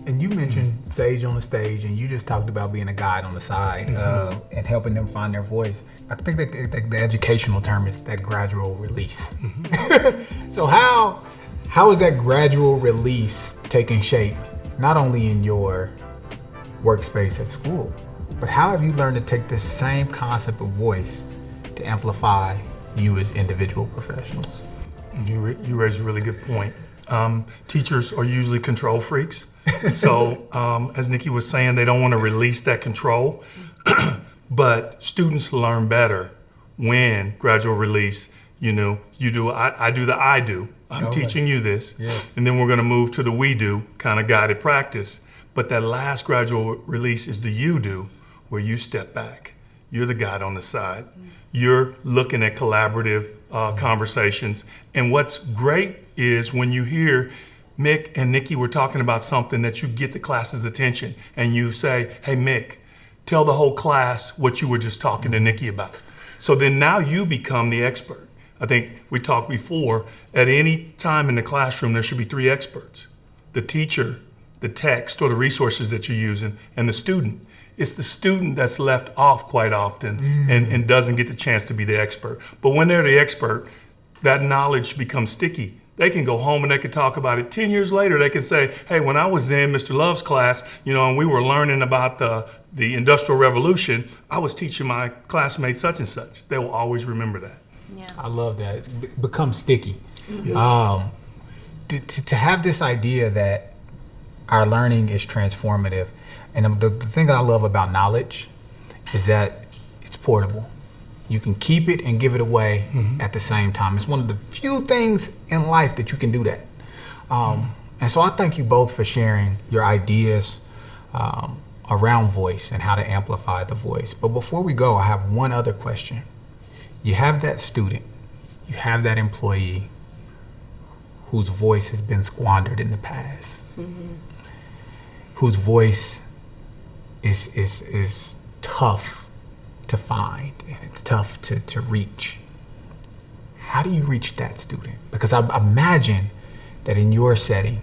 And you mentioned Sage on the Stage, and you just talked about being a guide on the side and helping them find their voice. I think that the educational term is that gradual release. So how is that gradual release taking shape, not only in your workspace at school, but how have you learned to take this same concept of voice to amplify you as individual professionals? You raise a really good point. Teachers are usually control freaks. So as Nikki was saying, they don't want to release that control, but students learn better when gradual release, you do, I do the I do. I'm teaching you this, and then we're going to move to the we do kind of guided practice. But that last gradual release is the you do, where you step back. You're the guide on the side. You're looking at collaborative conversations. And what's great is when you hear Mick and Nikki were talking about something that you get the class's attention and you say, hey, Mick, tell the whole class what you were just talking to Nikki about. So then now you become the expert. I think we talked before, at any time in the classroom, there should be 3 experts: the teacher, the text or the resources that you're using, and the student. It's the student that's left off quite often and doesn't get the chance to be the expert. But when they're the expert, that knowledge becomes sticky. They can go home and they can talk about it. 10 years later, they can say, hey, when I was in Mr. Love's class, and we were learning about the Industrial Revolution, I was teaching my classmates such and such. They will always remember that. Yeah. I love that. It's become sticky. Yes. To have this idea that our learning is transformative, and the thing I love about knowledge is that it's portable. You can keep it and give it away at the same time. It's one of the few things in life that you can do that. And so I thank you both for sharing your ideas around voice and how to amplify the voice. But before we go, I have one other question. You have that student, you have that employee whose voice has been squandered in the past, whose voice is tough to find and it's tough to reach. How do you reach that student? Because I imagine that in your setting,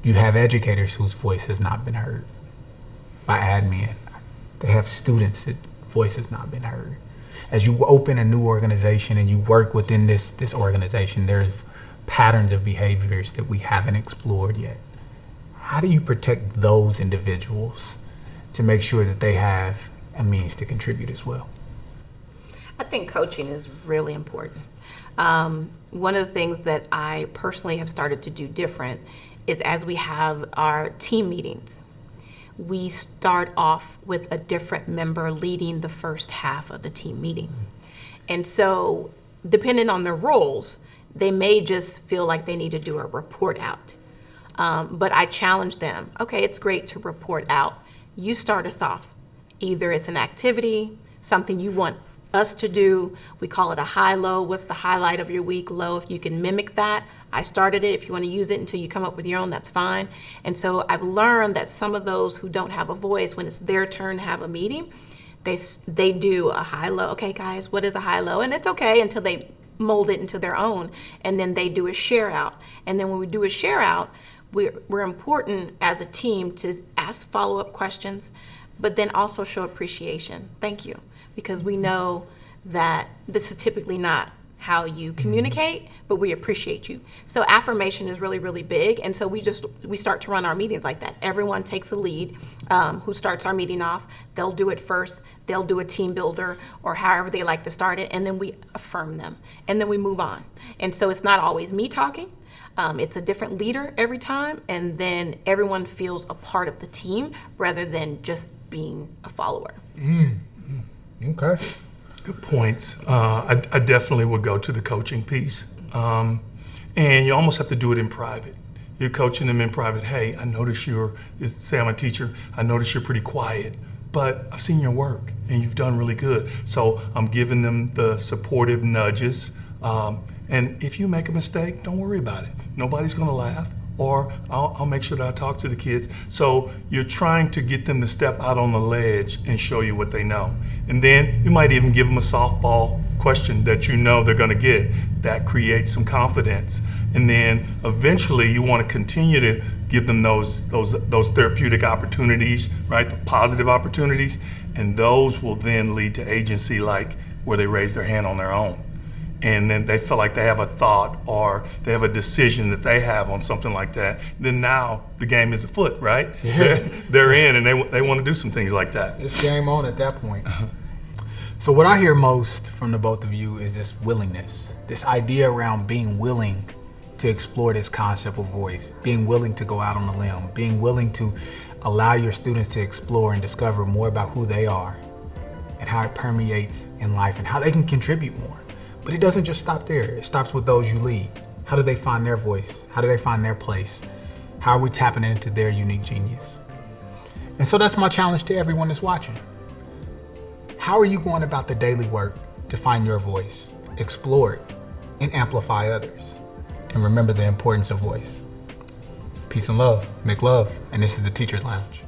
you have educators whose voice has not been heard by admin. They have students whose voice has not been heard. As you open a new organization and you work within this organization, there's patterns of behaviors that we haven't explored yet. How do you protect those individuals to make sure that they have a means to contribute as well? I think coaching is really important. One of the things that I personally have started to do different is as we have our team meetings, we start off with a different member leading the first half of the team meeting. And so depending on their roles, they may just feel like they need to do a report out. But I challenge them, okay, it's great to report out. You start us off. Either it's an activity, something you want us to do. We call it a high-low. What's the highlight of your week? Low. If you can mimic that. I started it. If you want to use it until you come up with your own, that's fine. And so I've learned that some of those who don't have a voice, when it's their turn to have a meeting, they do a high-low. Okay, guys, what is a high-low? And it's okay until they mold it into their own. And then they do a share-out. And then when we do a share-out, we're important as a team to ask follow-up questions, but then also show appreciation. Thank you. Because we know that this is typically not how you communicate, but we appreciate you. So affirmation is really, really big. And so we start to run our meetings like that. Everyone takes a lead who starts our meeting off. They'll do it first. They'll do a team builder or however they like to start it. And then we affirm them. And then we move on. And so it's not always me talking. It's a different leader every time. And then everyone feels a part of the team rather than just being a follower. Okay. Good points. I definitely would go to the coaching piece. And you almost have to do it in private. You're coaching them in private. Hey, I notice say I'm a teacher, I notice you're pretty quiet, but I've seen your work and you've done really good. So I'm giving them the supportive nudges. And if you make a mistake, don't worry about it. Nobody's gonna laugh. Or I'll make sure that I talk to the kids. So you're trying to get them to step out on the ledge and show you what they know. And then you might even give them a softball question that you know they're going to get. That creates some confidence. And then eventually you want to continue to give them those therapeutic opportunities, right? The positive opportunities. And those will then lead to agency, like where they raise their hand on their own. And then they feel like they have a thought or they have a decision that they have on something like that. Then now the game is afoot, right? Yeah. They're in and they want to do some things like that. It's game on at that point. So what I hear most from the both of you is this willingness, this idea around being willing to explore this concept of voice, being willing to go out on a limb, being willing to allow your students to explore and discover more about who they are and how it permeates in life and how they can contribute more. But it doesn't just stop there. It stops with those you lead. How do they find their voice? How do they find their place? How are we tapping into their unique genius? And so that's my challenge to everyone that's watching. How are you going about the daily work to find your voice, explore it, and amplify others? And remember the importance of voice. Peace and love. Make love. And this is the Teacher's Lounge.